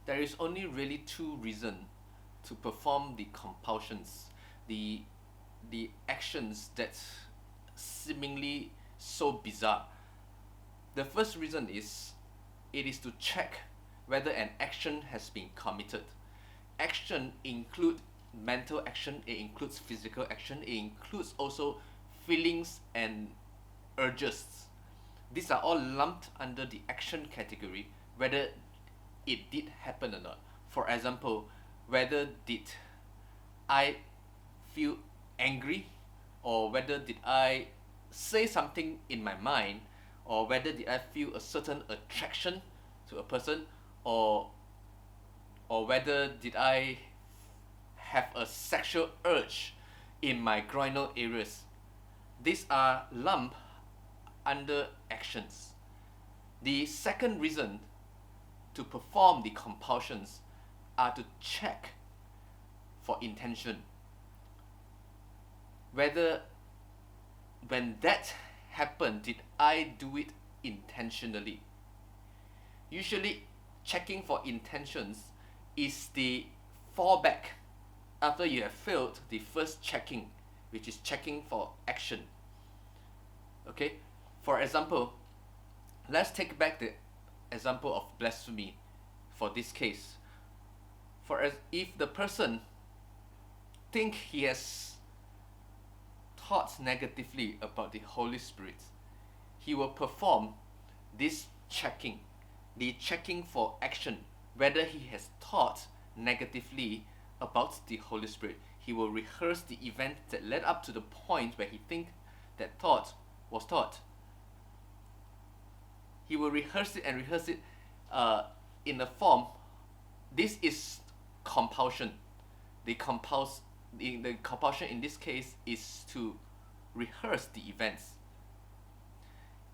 there is only really two reasons to perform the compulsions, the actions that seemingly so bizarre. The first reason is it is to check whether an action has been committed. Action include mental action, it includes physical action, it includes also feelings and urges. These are all lumped under the action category, whether it did happen or not. For example, whether did I feel angry, or whether did I say something in my mind, or whether did I feel a certain attraction to a person, or whether did I have a sexual urge in my groinal areas. These are lumped under actions. The second reason to perform the compulsions are to check for intention. Whether when that happened, did I do it intentionally? Usually, checking for intentions is the fallback after you have failed the first checking, which is checking for action. Okay, for example, let's take back the example of blasphemy for this case. If the person think he has thought negatively about the Holy Spirit, he will perform this checking, the checking for action, whether he has thought negatively about the Holy Spirit. He will rehearse the event that led up to the point where he think that thought was thought. He will rehearse it in a form. This is compulsion. The compulsion in this case is to rehearse the events.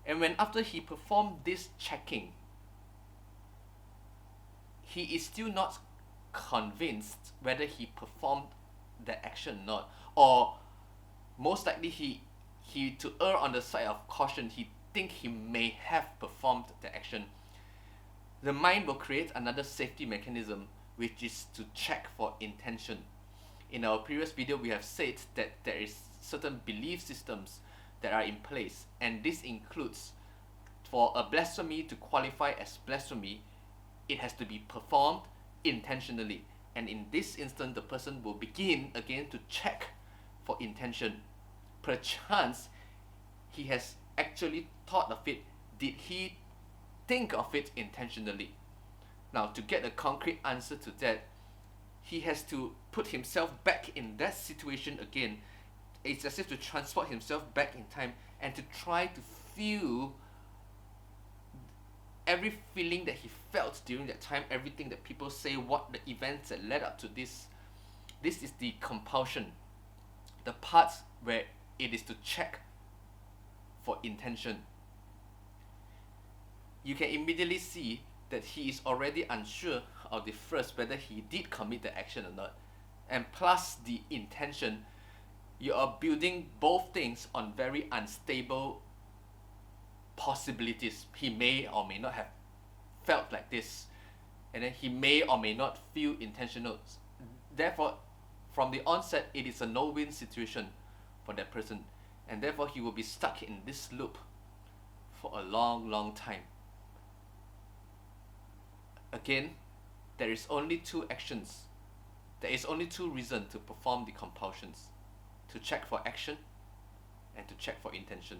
And when after he performed this checking, he is still not convinced whether he performed the action or not, or most likely he to err on the side of caution, he think he may have performed the action. The mind will create another safety mechanism, which is to check for intention. In our previous video, we have said that there is certain belief systems that are in place, and this includes, for a blasphemy to qualify as blasphemy, it has to be performed intentionally. And in this instance, the person will begin again to check for intention. Perchance he has actually thought of it. Did he think of it intentionally? Now, to get a concrete answer to that, he has to put himself back in that situation again. It's as if to transport himself back in time and to try to feel every feeling that he felt during that time, everything that people say, what the events that led up to this. This is the compulsion, the parts where it is to check for intention. You can immediately see that he is already unsure of the first, whether he did commit the action or not. And plus the intention, you are building both things on very unstable possibilities. He may or may not have felt like this, and then he may or may not feel intentional. Therefore, from the onset, it is a no-win situation for that person, and therefore he will be stuck in this loop for a long time. Again, there is only two actions. There is only two reasons to perform the compulsions: to check for action and to check for intention.